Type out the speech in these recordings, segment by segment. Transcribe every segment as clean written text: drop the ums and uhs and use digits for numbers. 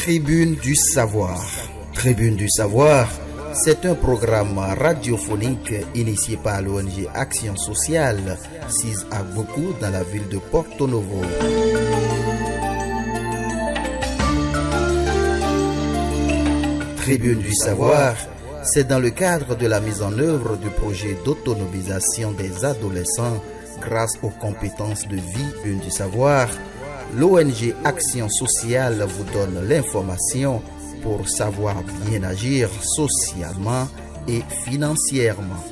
Tribune du savoir. Tribune du savoir, c'est un programme radiophonique initié par l'ONG Action Sociale, sise à beaucoup dans la ville de Porto Novo. Tribune du savoir, c'est dans le cadre de la mise en œuvre du projet d'autonomisation des adolescents grâce aux compétences de vie du savoir. L'ONG Action Sociale vous donne l'information pour savoir bien agir socialement et financièrement.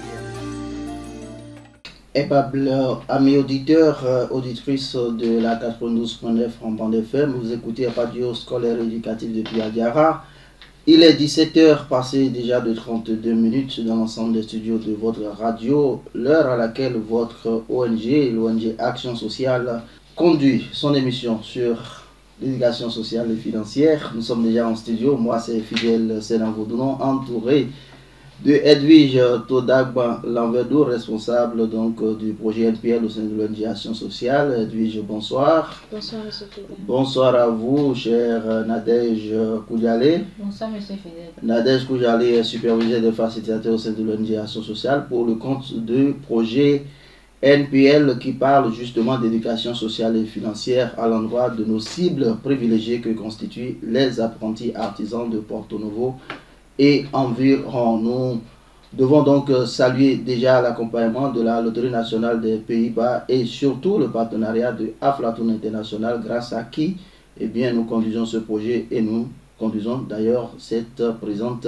Aimable amis auditeurs, auditrices de la 92.9 en bande FM, vous écoutez Radio Scolaire Éducative de Piadiara. Il est 17h passé déjà de 32 minutes dans l'ensemble des studios de votre radio, l'heure à laquelle votre ONG, l'ONG Action Sociale, conduit son émission sur l'éducation sociale et financière. Nous sommes déjà en studio, moi c'est Fidèle Sénangodounon, entouré de Edwige Todagba Lanverdour, responsable donc du projet NPL au sein de l'ONG Action Sociale. Edwige, bonsoir. Bonsoir, monsieur Fidèle. Bonsoir à vous, cher Nadège Koudjalé. Bonsoir, monsieur Fidèle. Nadège Koudjalé est superviseur des facilitateurs au sein de l'ONG Action Sociale pour le compte du projet NPL qui parle justement d'éducation sociale et financière à l'endroit de nos cibles privilégiées que constituent les apprentis artisans de Porto Novo et environ. Nous devons donc saluer déjà l'accompagnement de la Loterie nationale des Pays-Bas et surtout le partenariat de Aflatoon International grâce à qui nous conduisons ce projet et nous conduisons d'ailleurs cette présente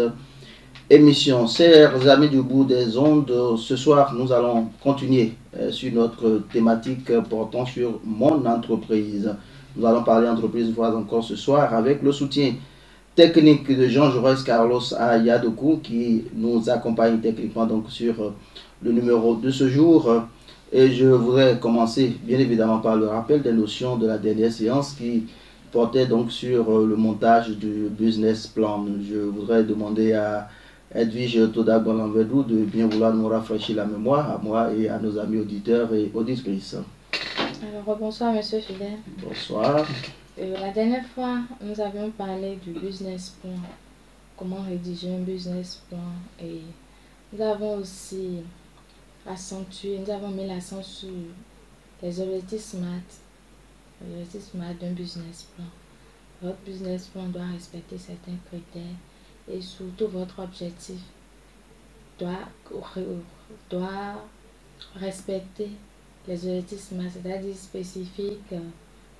émission. Chers amis du bout des ondes, ce soir nous allons continuer sur notre thématique portant sur mon entreprise. Nous allons parler entreprise une fois encore ce soir avec le soutien technique de Jean Jaurès Carlos Ayadoku qui nous accompagne techniquement donc sur le numéro de ce jour. Et je voudrais commencer bien évidemment par le rappel des notions de la dernière séance qui portait donc sur le montage du business plan. Je voudrais demander à Edwige Todagba Lanverdour de bien vouloir nous rafraîchir la mémoire, à moi et à nos amis auditeurs et auditrices. Alors, bonsoir, monsieur Fidèle. Bonsoir. La dernière fois, nous avions parlé du business plan, comment rédiger un business plan, et nous avons aussi nous avons mis l'accent sur les objectifs SMART d'un business plan. Votre business plan doit respecter certains critères et surtout votre objectif doit respecter les objectifs SMART, c'est-à-dire spécifiques,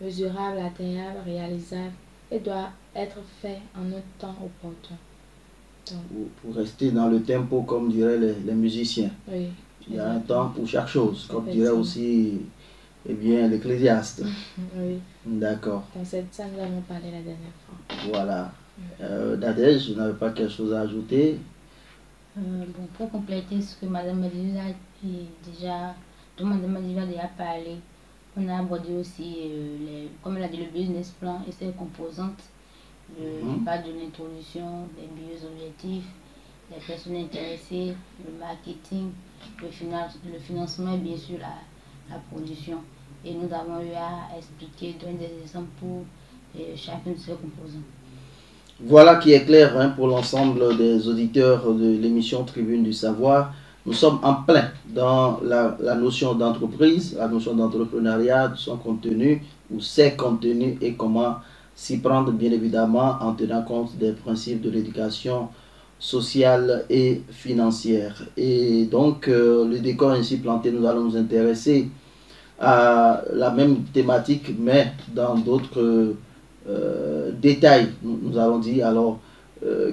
mesurables, atteignables, réalisables, et doit être fait en un temps opportun. Donc, pour rester dans le tempo, comme diraient les musiciens. Oui. Il y a un temps pour chaque chose, comme dirait aussi l'Ecclésiaste. Oui. D'accord. Donc c'est ça que nous avons parlé la dernière fois. Voilà. Nadège, je n'avais pas quelque chose à ajouter. Bon, pour compléter ce que Madame Madina a déjà parlé, on a abordé aussi, comme elle a dit, le business plan et ses composantes. Il parle de l'introduction, des buts objectifs, les personnes intéressées, le marketing, le financement et bien sûr la production. Et nous avons eu à expliquer, donner des exemples pour chacune de ces composants. Voilà qui est clair pour l'ensemble des auditeurs de l'émission Tribune du Savoir. Nous sommes en plein dans la notion d'entreprise, la notion d'entrepreneuriat, son contenu ou ses contenus et comment s'y prendre bien évidemment en tenant compte des principes de l'éducation sociale et financière. Et donc le décor ainsi planté, nous allons nous intéresser à la même thématique mais dans d'autres détails. Nous allons dire alors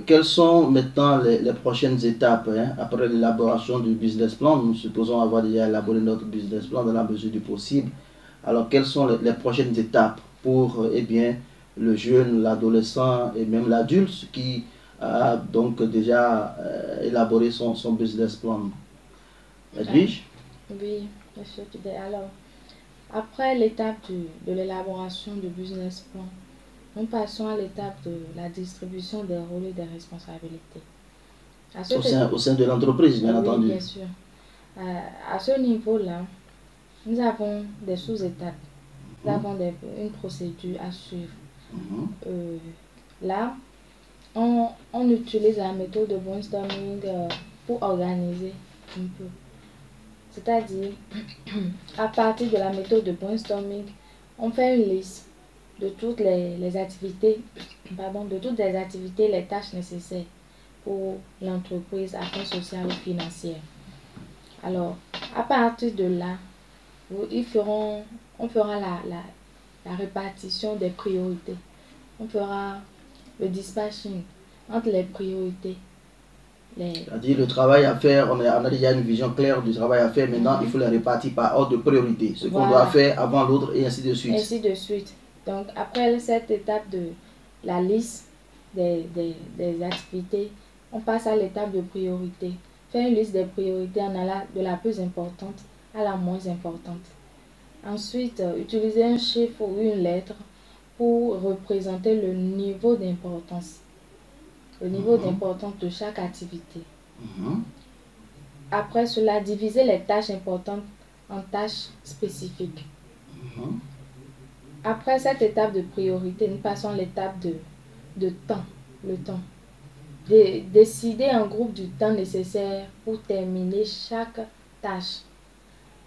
quelles sont maintenant les prochaines étapes après l'élaboration du business plan. Nous supposons avoir déjà élaboré notre business plan dans la mesure du possible. Alors quelles sont les prochaines étapes pour le jeune, l'adolescent et même l'adulte qui a donc déjà élaboré son business plan. Edwige? Oui, monsieur Fidèle. Alors, après l'étape de l'élaboration du business plan, nous passons à l'étape de la distribution des rôles et des responsabilités. Au sein de l'entreprise, bien entendu. Oui, bien sûr. À ce niveau-là, nous avons des sous-étapes. Nous avons une procédure à suivre. là, on utilise la méthode de brainstorming pour organiser un peu. C'est-à-dire, à partir de la méthode de brainstorming, on fait une liste de toutes les activités, les tâches nécessaires pour l'entreprise à fin social ou financière. Alors, à partir de là, on fera la répartition des priorités. On fera le dispatching entre les priorités. C'est-à-dire le travail à faire, on a déjà une vision claire du travail à faire. Maintenant, il faut les répartir par ordre de priorité. Ce qu'on doit faire avant l'autre et ainsi de suite. Ainsi de suite. Donc, après cette étape de la liste des activités, on passe à l'étape de priorité. Faire une liste des priorités en allant de la plus importante à la moins importante. Ensuite, utiliser un chiffre ou une lettre pour représenter le niveau d'importance. Le niveau d'importance de chaque activité. Après cela, diviser les tâches importantes en tâches spécifiques. Après cette étape de priorité, nous passons à l'étape de temps. Le temps. Décider en groupe du temps nécessaire pour terminer chaque tâche.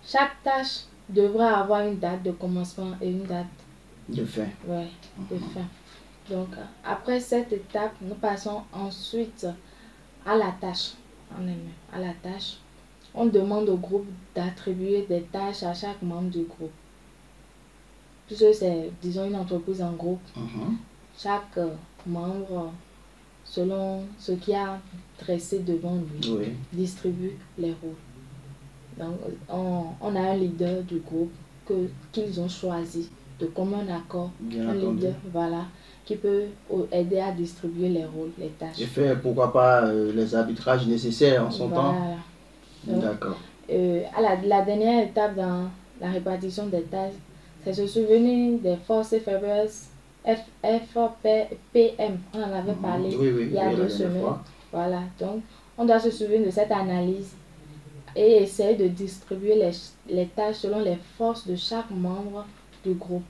Chaque tâche devra avoir une date de commencement et une date de fin. Ouais, de fin. Donc, après cette étape, nous passons ensuite à la tâche. À la tâche, on demande au groupe d'attribuer des tâches à chaque membre du groupe. Puisque c'est, disons, une entreprise en groupe, chaque membre, selon ce qu'il a dressé devant lui, distribue les rôles. Donc, on a un leader du groupe qu'ils ont choisi de commun accord. Un leader, voilà, qui peut aider à distribuer les rôles, les tâches. Et faire, pourquoi pas, les arbitrages nécessaires en son temps. D'accord. La dernière étape dans la répartition des tâches, c'est se souvenir des forces et faiblesses FPM. On en avait parlé il y a 2 semaines. Voilà, donc on doit se souvenir de cette analyse et essayer de distribuer les tâches selon les forces de chaque membre du groupe.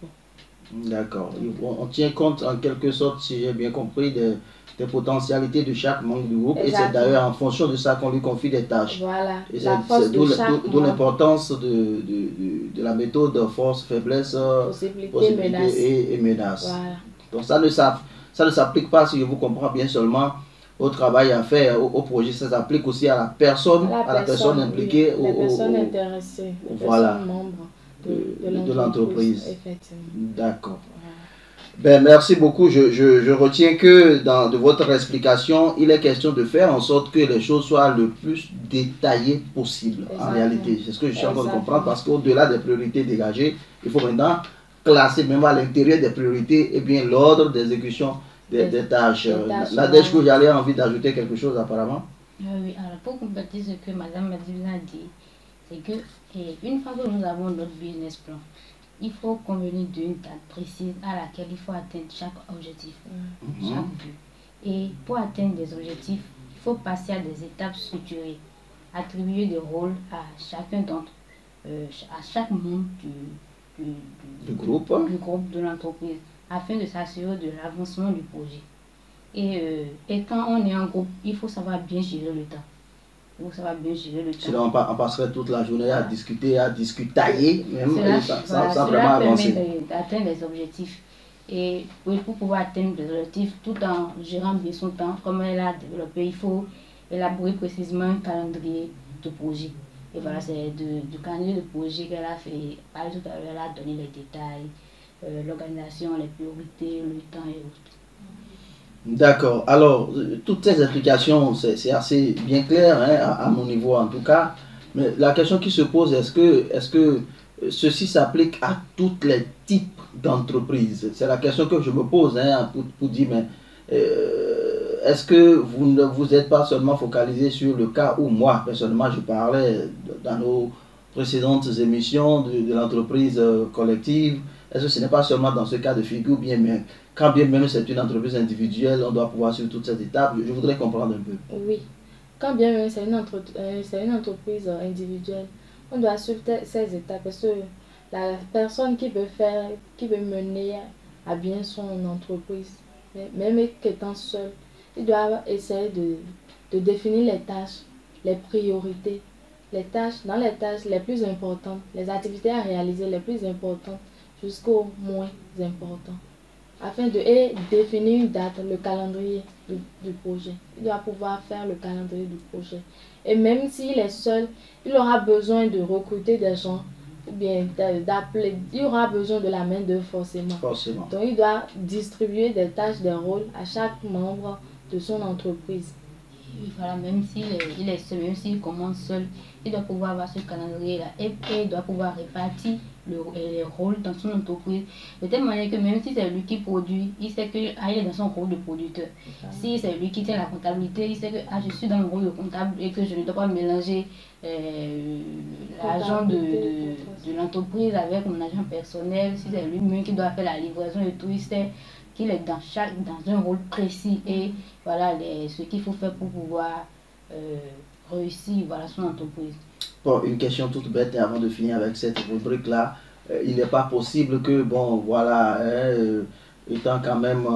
D'accord. On tient compte en quelque sorte, si j'ai bien compris, des potentialités de chaque membre du groupe. Exactement. Et c'est d'ailleurs en fonction de ça qu'on lui confie des tâches. Voilà. Et d'où l'importance de la méthode force, faiblesse, possibilité et menace. Voilà. Donc ça ne s'applique pas, si je vous comprends bien, seulement au travail à faire, au projet. Ça s'applique aussi à la personne, à la personne impliquée, les personnes intéressées, les personnes membres de l'entreprise. D'accord. Ben, merci beaucoup. Je retiens que de votre explication, il est question de faire en sorte que les choses soient le plus détaillées possible. Exactement. En réalité, c'est ce que je suis en train de comprendre, parce qu'au-delà des priorités dégagées, il faut maintenant classer même à l'intérieur des priorités et bien l'ordre d'exécution des tâches. Nadège, que j'allais envie d'ajouter quelque chose apparemment. Oui, alors pour compléter ce que Madame Madivna a dit, c'est que une fois que nous avons notre business plan, il faut convenir d'une date précise à laquelle il faut atteindre chaque objectif, chaque but. Et pour atteindre des objectifs, il faut passer à des étapes structurées, attribuer des rôles à chacun d'entre à chaque membre du groupe de l'entreprise, afin de s'assurer de l'avancement du projet. Et quand on est en groupe, il faut savoir bien gérer le temps. Sinon, on passerait toute la journée à discuter, à discutailler, même sans vraiment avancer. Cela permet d'atteindre les objectifs. Et pour pouvoir atteindre les objectifs, tout en gérant bien son temps, comme elle a développé, il faut élaborer précisément un calendrier de projet. Et voilà, c'est du calendrier de projet qu'elle a fait. Par exemple, elle a donné les détails, l'organisation, les priorités, le temps et autres. D'accord. Alors, toutes ces explications, c'est assez bien clair, hein, à mon niveau en tout cas. Mais la question qui se pose, est-ce que ceci s'applique à tous les types d'entreprises? C'est la question que je me pose, hein, pour dire, mais est-ce que vous ne vous êtes pas seulement focalisé sur le cas où moi, personnellement, je parlais dans nos précédentes émissions de l'entreprise collective? Est-ce que ce n'est pas seulement dans ce cas de figure, mais quand bien même c'est une entreprise individuelle, on doit pouvoir suivre toutes ces étapes? Je voudrais comprendre un peu. Oui, quand bien même c'est une entreprise individuelle, on doit suivre ces étapes, parce que la personne qui veut mener à bien son entreprise mais même qu'étant seul, il doit essayer de définir les tâches, les priorités, dans les tâches les plus importantes, les activités à réaliser les plus importantes jusqu'aux moins importantes, afin de définir une date, le calendrier du projet. Il doit pouvoir faire le calendrier du projet. Et même s'il est seul, il aura besoin de recruter des gens, ou bien d'appeler, il aura besoin de la main-d'œuvre forcément. Donc il doit distribuer des tâches, des rôles à chaque membre de son entreprise. Et voilà, même s'il est seul, même s'il commence seul, il doit pouvoir avoir ce calendrier-là et il doit pouvoir répartir les rôles dans son entreprise de telle manière que même si c'est lui qui produit, il sait qu'il est dans son rôle de producteur. Si c'est lui qui tient la comptabilité, il sait que je suis dans mon rôle de comptable et que je ne dois pas mélanger l'argent de l'entreprise avec mon argent personnel. Si c'est lui-même qui doit faire la livraison et tout, il sait qu'il est dans un rôle précis et voilà ce qu'il faut faire pour pouvoir réussir son entreprise. Bon, une question toute bête, et avant de finir avec cette rubrique-là, il n'est pas possible que, étant quand même,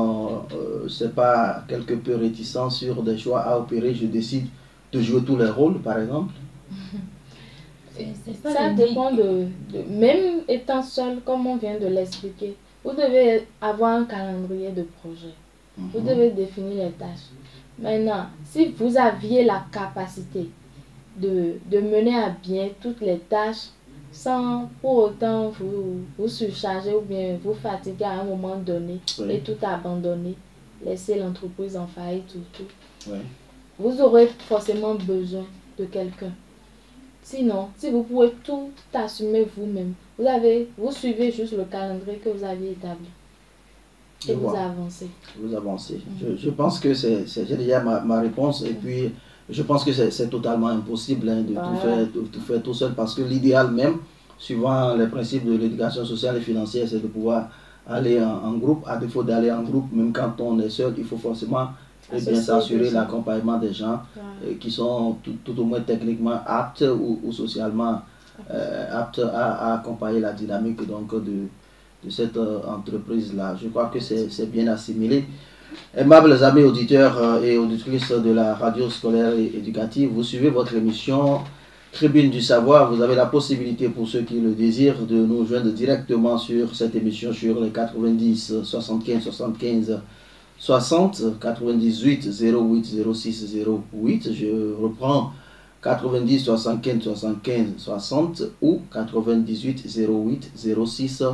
c'est pas quelque peu réticent sur des choix à opérer, je décide de jouer tous les rôles, par exemple. Ça dépend même étant seul, comme on vient de l'expliquer, vous devez avoir un calendrier de projet. Vous devez définir les tâches. Maintenant, si vous aviez la capacité de mener à bien toutes les tâches sans pour autant vous surcharger ou bien vous fatiguer à un moment donné et tout abandonner, laisser l'entreprise en faillite vous aurez forcément besoin de quelqu'un. Sinon, si vous pouvez tout assumer vous-même, vous suivez juste le calendrier que vous avez établi et vous avancez. Je pense que j'ai déjà ma réponse et puis je pense que c'est totalement impossible de tout faire tout seul parce que l'idéal même, suivant les principes de l'éducation sociale et financière, c'est de pouvoir aller en groupe. À défaut d'aller en groupe, même quand on est seul, il faut forcément bien s'assurer l'accompagnement des gens qui sont tout au moins techniquement aptes ou socialement aptes à accompagner la dynamique de cette entreprise-là. Je crois que c'est bien assimilé. Aimables amis auditeurs et auditrices de la radio scolaire et éducative, vous suivez votre émission Tribune du Savoir. Vous avez la possibilité, pour ceux qui le désirent, de nous joindre directement sur cette émission sur les 90 75 75 60 98 08 06 08. Je reprends 90 75 75 60 ou 98 08 06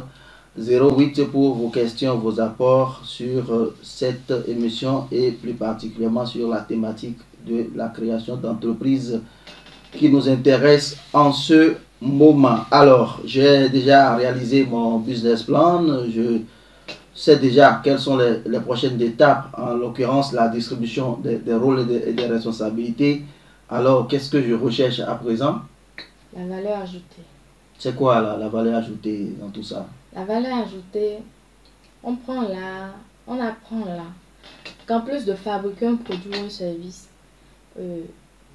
08 pour vos questions, vos apports sur cette émission et plus particulièrement sur la thématique de la création d'entreprises qui nous intéresse en ce moment. Alors, j'ai déjà réalisé mon business plan, je sais déjà quelles sont les prochaines étapes, en l'occurrence la distribution des rôles et des responsabilités. Alors, qu'est-ce que je recherche à présent? La valeur ajoutée. C'est quoi la valeur ajoutée dans tout ça? La valeur ajoutée, on apprend là qu'en plus de fabriquer un produit ou un service,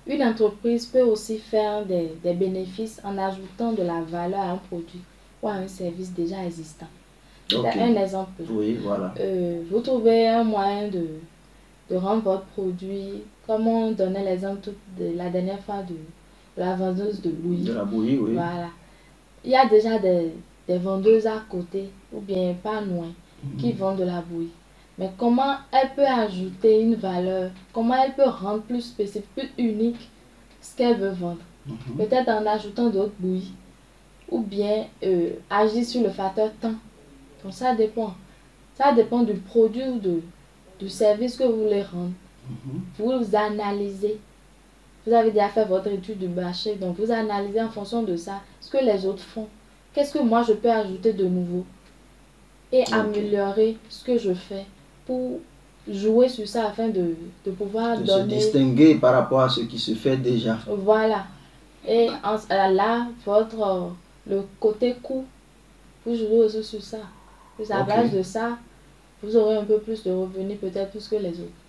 une entreprise peut aussi faire des bénéfices en ajoutant de la valeur à un produit ou à un service déjà existant. Un exemple. Oui, voilà. Vous trouvez un moyen de rendre votre produit, comme on donnait l'exemple de la dernière fois de la vendeuse de bouillie. De la bouillie, oui. Voilà. Il y a déjà des vendeuses à côté, ou bien pas loin, qui vendent de la bouillie. Mais comment elle peut ajouter une valeur, comment elle peut rendre plus spécifique, plus unique ce qu'elle veut vendre. Peut-être en ajoutant d'autres bouillies, ou bien agir sur le facteur temps. Donc ça dépend. Ça dépend du produit ou du service que vous voulez rendre. Vous analysez. Vous avez déjà fait votre étude du marché, donc vous analysez en fonction de ça ce que les autres font. Qu'est-ce que moi je peux ajouter de nouveau et améliorer ce que je fais pour jouer sur ça afin de pouvoir se distinguer par rapport à ce qui se fait déjà. Voilà. Et là, le côté coût, vous jouez aussi sur ça. Puis à base de ça, vous aurez un peu plus de revenus, peut-être plus que les autres.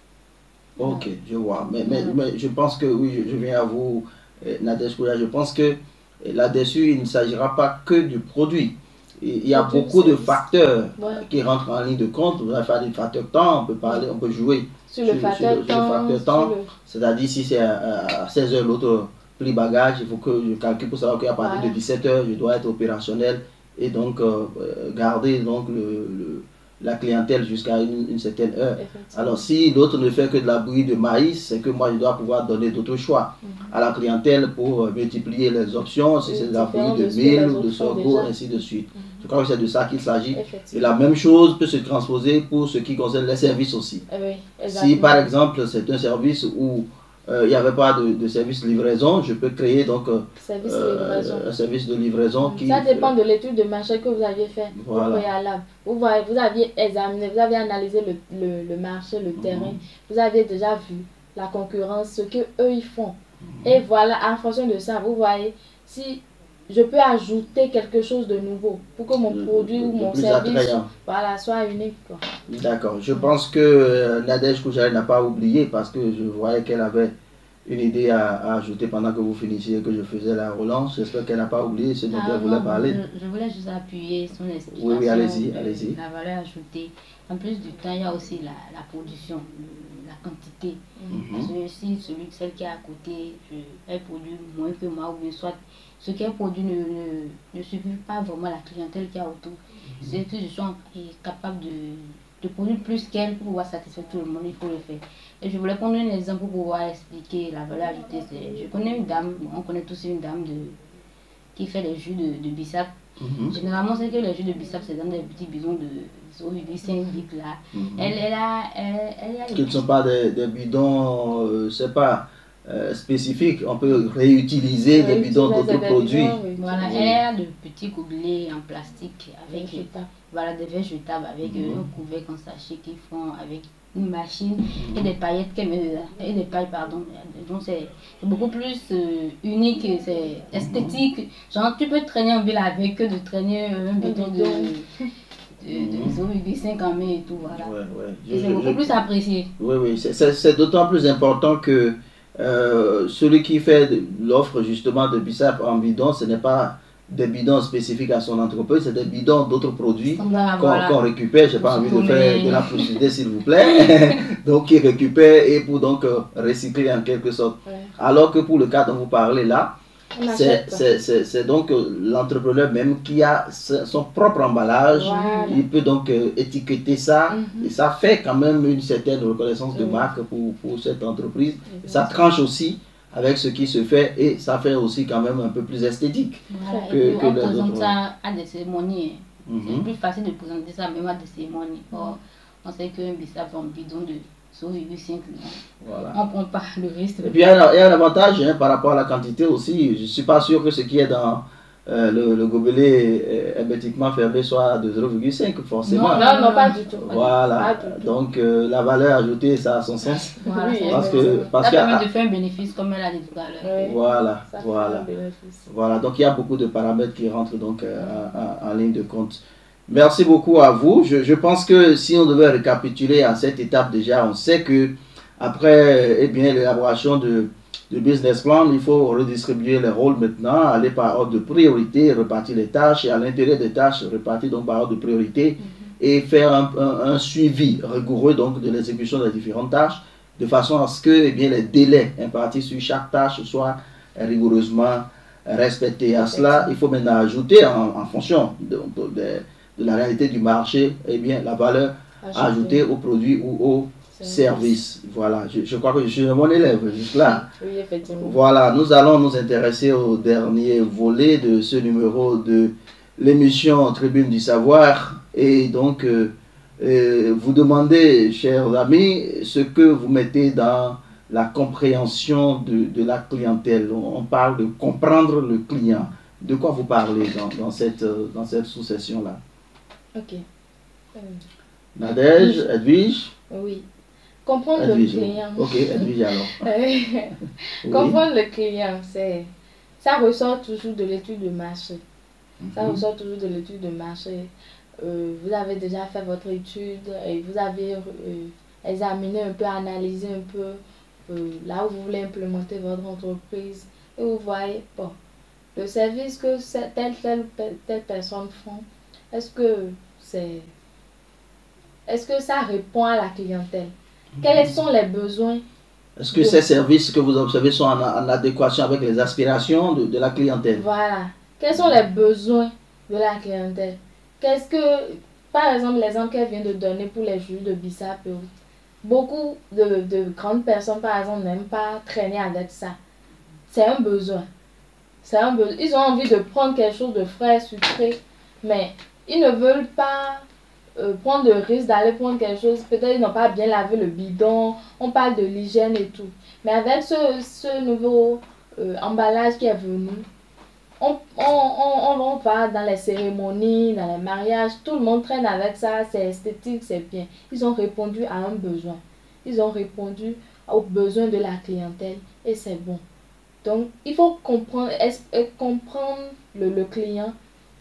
Ok, je vois. Mais je pense que, oui, je viens à vous, Nadège Kouya, je pense que là-dessus, il ne s'agira pas que du produit. il y a beaucoup de facteurs ouais. qui rentrent en ligne de compte. Vous allez faire des facteurs temps, on peut parler, on peut jouer sur le facteur temps. C'est-à-dire si c'est à 16 h l'autre pli bagage, il faut que je calcule pour savoir qu'à partir de 17 h je dois être opérationnel et donc garder donc la clientèle jusqu'à une certaine heure. Alors si l'autre ne fait que de la bouillie de maïs, c'est que moi je dois pouvoir donner d'autres choix à la clientèle pour multiplier les options, si c'est de la bouillie de mil ou de sorgho, ainsi de suite. Je crois que c'est de ça qu'il s'agit. Et la même chose peut se transposer pour ce qui concerne les services aussi. Si par exemple c'est un service où il n'y avait pas de service de livraison, je peux créer donc un service de livraison qui... Ça dépend de l'étude de marché que vous aviez fait au préalable. Vous aviez examiné, vous aviez analysé le marché, le terrain. Vous aviez déjà vu la concurrence, ce qu'eux ils font. Et voilà, en fonction de ça, vous voyez si je peux ajouter quelque chose de nouveau pour que mon produit ou mon service soit unique. D'accord. Je pense que Nadège Koujari n'a pas oublié parce que je voyais qu'elle avait une idée à ajouter pendant que vous finissiez, que je faisais la relance. J'espère qu'elle n'a pas oublié ce dont elle voulait parler. Je voulais juste appuyer son explication. Oui, allez-y, allez-y. La valeur ajoutée. En plus du temps, il y a aussi la production, la quantité. Parce que si celle qui est à côté, elle produit moins que moi, ou bien soit ce qu'elle produit ne suffit pas vraiment à la clientèle qui est autour. C'est que je suis capable de produire plus qu'elle pour pouvoir satisfaire tout le monde, il faut le faire. Et je voulais prendre un exemple pour pouvoir expliquer la valeur ajoutée. Je connais une dame, on connaît tous une dame qui fait les jus de bissap. Généralement, c'est que les jus de bissap, c'est dans des petits bidons de 0,5 litres là. Elle a qui ne sont pas des bidons, c'est pas spécifique, on peut réutiliser les bidons d'autres produits. Voilà, elle a de petits gobelets en plastique avec des verres jetables avec un couvercle en sachet qu'ils font avec une machine et des paillettes qu'elle met dedans, et des pailles pardon. Donc c'est beaucoup plus unique, c'est esthétique. Genre tu peux traîner en ville avec que de traîner un bidon de 0,5 en main et tout, voilà. C'est beaucoup plus apprécié. Oui, c'est d'autant plus important que celui qui fait l'offre justement de bissap en bidon, ce n'est pas des bidons spécifiques à son entreprise, c'est des bidons d'autres produits qu'on récupère. Je n'ai pas envie de faire de la publicité s'il vous plaît. Donc qui récupère et pour donc recycler en quelque sorte. Alors que pour le cas dont vous parlez là, c'est donc l'entrepreneur même qui a son propre emballage. Il peut donc étiqueter ça et ça fait quand même une certaine reconnaissance de marque pour cette entreprise. Et ça tranche aussi avec ce qui se fait et ça fait aussi quand même un peu plus esthétique que les autres. On présente ça à des cérémonies. C'est plus facile de présenter ça même à des cérémonies. On sait qu'un bissap en bidon de 0,5, on ne prend pas le risque. Et puis il y a un avantage par rapport à la quantité aussi. Je ne suis pas sûr que ce qui est dans le gobelet hermétiquement fermé soit de 0,5 forcément. Non, pas du tout. Voilà. Donc la valeur ajoutée, ça a son sens. Voilà, parce ça permet de faire un bénéfice comme elle a dit tout à l'heure. Voilà. Donc il y a beaucoup de paramètres qui rentrent donc en ligne de compte. Merci beaucoup à vous. Je pense que si on devait récapituler à cette étape déjà, on sait que après l'élaboration de business plan, il faut redistribuer les rôles maintenant, aller par ordre de priorité, repartir les tâches et à l'intérieur des tâches, repartir donc par ordre de priorité et faire un suivi rigoureux donc de l'exécution des différentes tâches de façon à ce que les délais impartis sur chaque tâche soient rigoureusement respectés. À cela, il faut maintenant ajouter en fonction de la réalité du marché, la valeur ajoutée au produit ou au service. Voilà, je crois que je suis mon élève jusque-là. Oui, effectivement. Voilà, nous allons nous intéresser au dernier volet de ce numéro de l'émission Tribune du Savoir. Et donc, vous demandez, chers amis, ce que vous mettez dans la compréhension de la clientèle. On parle de comprendre le client. De quoi vous parlez dans cette sous-session-là? Ok. Nadège, Edwige? Oui. Comprendre le client. Ok, Edwige alors. Comprendre le client, ça ressort toujours de l'étude de marché. Ça ressort toujours de l'étude de marché. Vous avez déjà fait votre étude et vous avez examiné un peu, analysé un peu là où vous voulez implémenter votre entreprise. Et vous voyez, bon, le service que telle personne font, est-ce que ça répond à la clientèle? Quels sont les besoins? Est-ce que ces services que vous observez sont en adéquation avec les aspirations de la clientèle? Voilà. Quels sont les besoins de la clientèle? Qu'est-ce que, par exemple, l'exemple qu'elle vient de donner pour les jus de bissap, beaucoup de grandes personnes, par exemple, n'aiment pas traîner avec ça. C'est un besoin. Ils ont envie de prendre quelque chose de frais, sucré, mais ils ne veulent pas prendre de risque d'aller prendre quelque chose. Peut-être ils n'ont pas bien lavé le bidon. On parle de l'hygiène et tout. Mais avec ce nouveau emballage qui est venu, on va dans les cérémonies, dans les mariages, tout le monde traîne avec ça, c'est esthétique, c'est bien. Ils ont répondu à un besoin. Ils ont répondu aux besoins de la clientèle et c'est bon. Donc, il faut comprendre le client,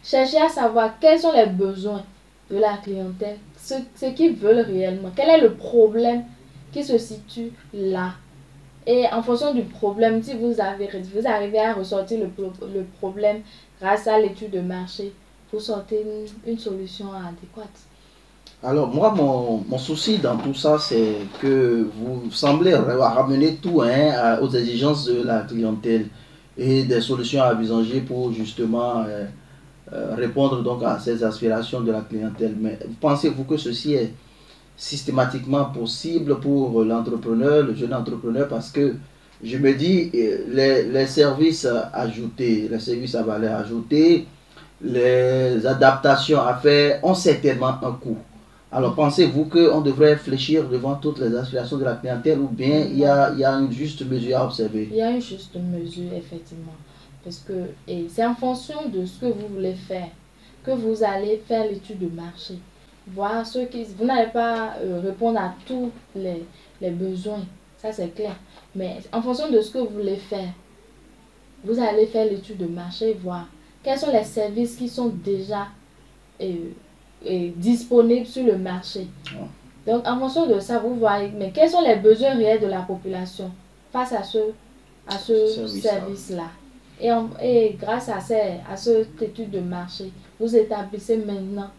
chercher à savoir quels sont les besoins de la clientèle, ce qu'ils veulent réellement, quel est le problème qui se situe là. Et en fonction du problème, si vous arrivez à ressortir le problème grâce à l'étude de marché, vous sortez une solution adéquate. Alors moi, mon souci dans tout ça, c'est que vous semblez ramener tout aux exigences de la clientèle et des solutions à envisager pour justement répondre donc à ces aspirations de la clientèle. Mais pensez-vous que ceci est systématiquement possible pour l'entrepreneur, le jeune entrepreneur? Parce que je me dis, les services ajoutés, les services à valeur ajoutée, les adaptations à faire ont certainement un coût. Alors pensez-vous qu'on devrait réfléchir devant toutes les aspirations de la clientèle ou bien il y a une juste mesure à observer? Il y a une juste mesure, effectivement. Parce que c'est en fonction de ce que vous voulez faire que vous allez faire l'étude de marché. Voir ceux qui... Vous n'allez pas répondre à tous les besoins, ça c'est clair. Mais en fonction de ce que vous voulez faire, vous allez faire l'étude de marché, voir quels sont les services qui sont déjà disponibles sur le marché. Donc en fonction de ça, vous voyez, mais quels sont les besoins réels de la population face à ce service-là. Et grâce à cette étude de marché, vous établissez maintenant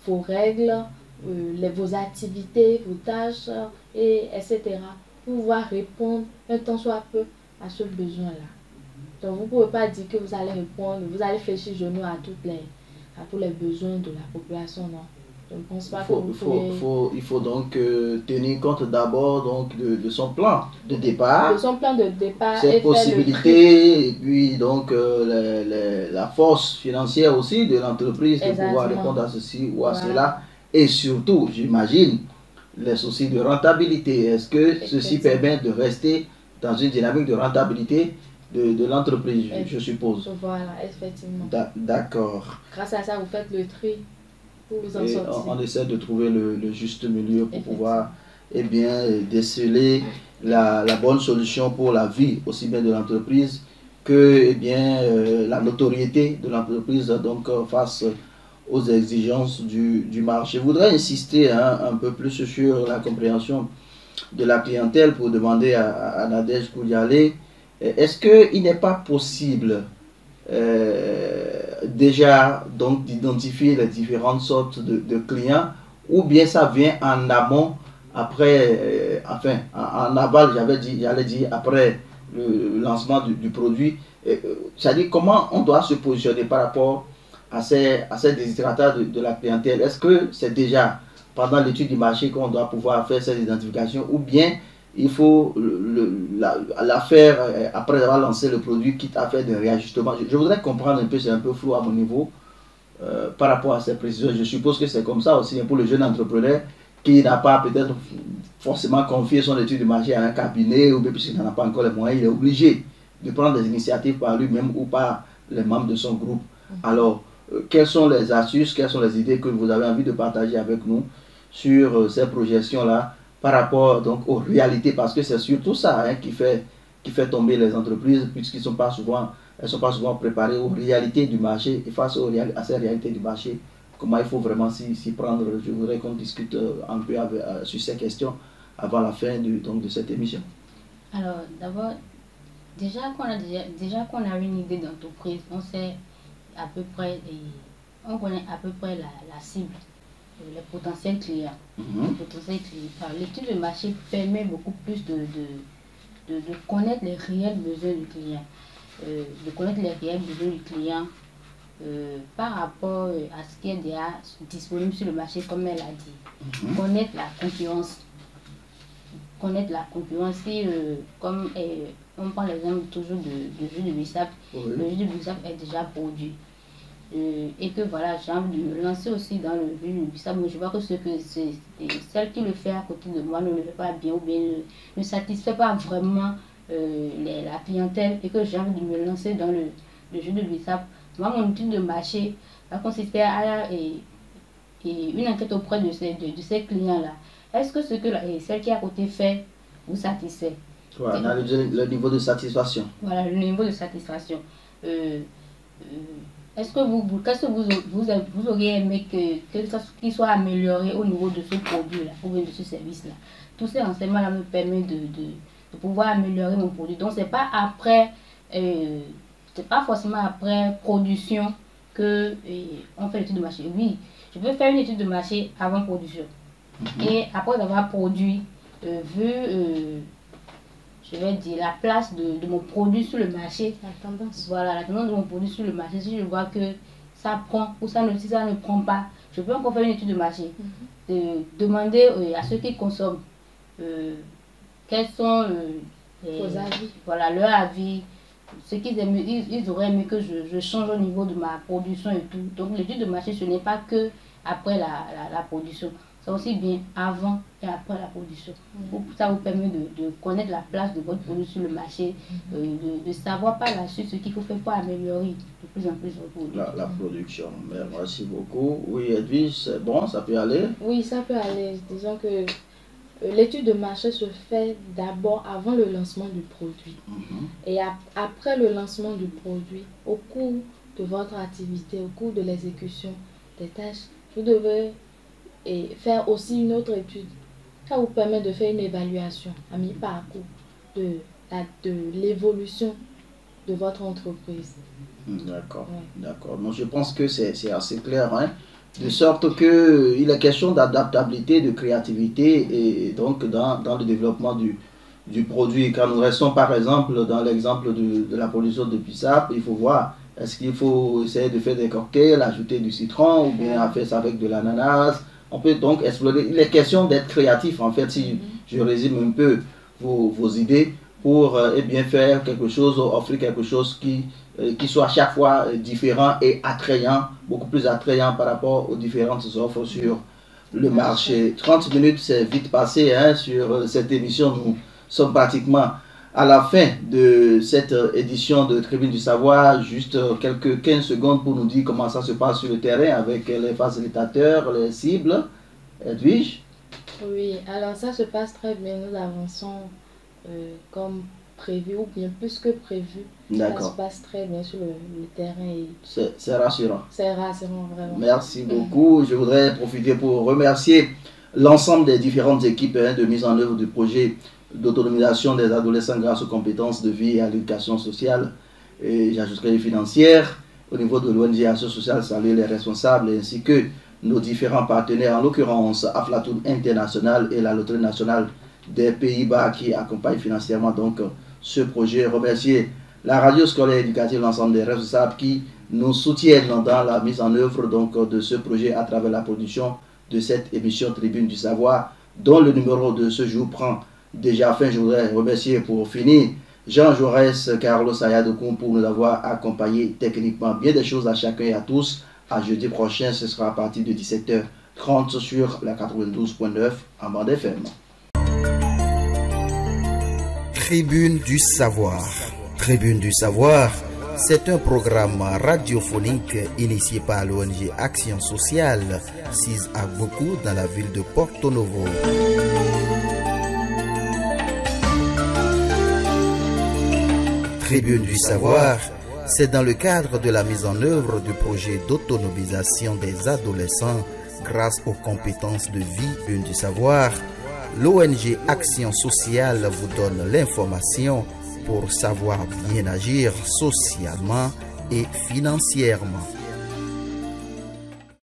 vos règles, vos activités, vos tâches, etc. pour pouvoir répondre un tant soit peu à ce besoin-là. Donc vous ne pouvez pas dire que vous allez répondre, vous allez fléchir genoux à tous les besoins de la population, non. Je ne pense pas il faut donc tenir compte d'abord de son plan de départ. De son plan de départ. Ses possibilités et puis donc la force financière aussi de l'entreprise de pouvoir répondre à ceci ou à cela. Et surtout, j'imagine, les soucis de rentabilité. Est-ce que ceci permet de rester dans une dynamique de rentabilité de l'entreprise, je suppose? Voilà, effectivement. D'accord. Grâce à ça, vous faites le tri. On essaie de trouver le juste milieu pour pouvoir déceler la bonne solution pour la vie aussi bien de l'entreprise que la notoriété de l'entreprise donc face aux exigences du marché. Je voudrais insister un peu plus sur la compréhension de la clientèle pour demander à Nadège Koulialé, est-ce qu'il n'est pas possible déjà donc d'identifier les différentes sortes de clients, ou bien ça vient en amont, après en aval, j'allais dire après le lancement du produit? C'est-à-dire comment on doit se positionner par rapport à ces désirata de la clientèle? Est-ce que c'est déjà pendant l'étude du marché qu'on doit pouvoir faire cette identification, ou bien il faut la faire après avoir lancé le produit, quitte à faire des réajustements? Je voudrais comprendre un peu, c'est un peu flou à mon niveau par rapport à ces précisions. Je suppose que c'est comme ça aussi pour le jeune entrepreneur qui n'a pas peut-être forcément confié son étude de marché à un cabinet, ou bien puisqu'il n'en a pas encore les moyens, il est obligé de prendre des initiatives par lui-même ou par les membres de son groupe. Alors, quelles sont les astuces, quelles sont les idées que vous avez envie de partager avec nous sur ces projections-là par rapport donc aux réalités, parce que c'est surtout ça qui fait tomber les entreprises, puisqu'elles ne sont pas souvent préparées aux réalités du marché, et face à ces réalités du marché, comment il faut vraiment s'y prendre. Je voudrais qu'on discute un peu sur ces questions avant la fin de cette émission. Alors d'abord, déjà qu'on a une idée d'entreprise, on sait à peu près on connaît à peu près la cible, les potentiels clients. L'étude de marché permet beaucoup plus de connaître les réels besoins du client. Par rapport à ce qui est déjà disponible sur le marché, comme elle a dit. Connaître la concurrence. Si, comme on prend l'exemple toujours de jus de bissap, le jus de bissap est déjà produit. Et que voilà, j'ai envie de me lancer aussi dans le jus de bissap, mais je vois que celle qui le fait à côté de moi ne le fait pas bien ou bien ne satisfait pas vraiment la clientèle, et que j'ai envie de me lancer dans le jus de bissap. Moi, mon étude de marché va consister à une enquête auprès de ces clients-là. Est-ce que ce que celle qui est à côté fait vous satisfait? Voilà, le niveau de satisfaction. Voilà, le niveau de satisfaction. Est-ce que vous auriez aimé qu'il soit amélioré au niveau de ce produit-là ou de ce service-là? Tous ces renseignements-là me permettent de pouvoir améliorer mon produit. Donc, c'est pas forcément après production que on fait l'étude de marché. Oui, je peux faire une étude de marché avant production. Et après avoir produit, je vais dire, la place de mon produit sur le marché. La tendance. Voilà, la tendance de mon produit sur le marché. Si je vois que ça prend ou si ça ne prend pas, je peux encore faire une étude de marché. Demander à ceux qui consomment quels sont vos avis. Voilà, leur avis. Ce qu'ils aiment, ils auraient aimé que je change au niveau de ma production et tout. Donc l'étude de marché, ce n'est pas que après la production. C'est aussi bien avant et après la production. Ça vous permet de connaître la place de votre produit sur le marché, de savoir par la suite ce qu'il faut faire pour améliorer de plus en plus votre produit. La production. Merci beaucoup. Oui, Edwige, c'est bon, ça peut aller? Oui, ça peut aller. Disons que l'étude de marché se fait d'abord avant le lancement du produit. Et après le lancement du produit, au cours de votre activité, au cours de l'exécution des tâches, vous devez faire aussi une autre étude. Ça vous permet de faire une évaluation à mi-parcours de l'évolution de votre entreprise. D'accord, d'accord. Donc je pense que c'est assez clair, hein? De sorte qu'il est question d'adaptabilité, de créativité, et donc dans le développement du produit. Quand nous restons par exemple dans l'exemple de la production de bissap, il faut voir, est-ce qu'il faut essayer de faire des cocktails, ajouter du citron, ou bien faire ça avec de l'ananas. On peut donc explorer. Il est question d'être créatif, en fait, si je résume un peu vos idées, pour bien faire quelque chose, offrir quelque chose qui soit à chaque fois différent et attrayant, beaucoup plus attrayant par rapport aux différentes offres sur le marché. 30 minutes, c'est vite passé, hein, sur cette émission. Nous sommes pratiquement à la fin de cette édition de Tribune du Savoir. Juste quelques 15 secondes pour nous dire comment ça se passe sur le terrain avec les facilitateurs, les cibles. Edwige? Oui, alors ça se passe très bien. Nous avançons comme prévu, ou bien plus que prévu. Ça se passe très bien sur le terrain. C'est rassurant. C'est rassurant, vraiment. Merci beaucoup. Je voudrais profiter pour remercier l'ensemble des différentes équipes de mise en œuvre du projet d'autonomisation des adolescents grâce aux compétences de vie et à l'éducation sociale, et j'ajouterai financière. Au niveau de l'ONG Action Sociale, saluer les responsables ainsi que nos différents partenaires, en l'occurrence Aflatoon International et la Loterie Nationale des Pays-Bas qui accompagnent financièrement donc ce projet. Remercier la radio scolaire éducative, l'ensemble des responsables qui nous soutiennent dans la mise en œuvre donc de ce projet à travers la production de cette émission Tribune du Savoir, dont le numéro de ce jour prend déjà fin. Je voudrais remercier pour finir Jean Jaurès, Carlos Ayadokoum pour nous avoir accompagnés techniquement. Bien des choses à chacun et à tous. À jeudi prochain, ce sera à partir de 17h30 sur la 92.9 en bande FM. Tribune du Savoir. Tribune du Savoir, c'est un programme radiophonique initié par l'ONG Action Sociale, sise à beaucoup dans la ville de Porto Novo. Tribune du Savoir, c'est dans le cadre de la mise en œuvre du projet d'autonomisation des adolescents grâce aux compétences de vie Tribune du Savoir. L'ONG Action Sociale vous donne l'information pour savoir bien agir socialement et financièrement.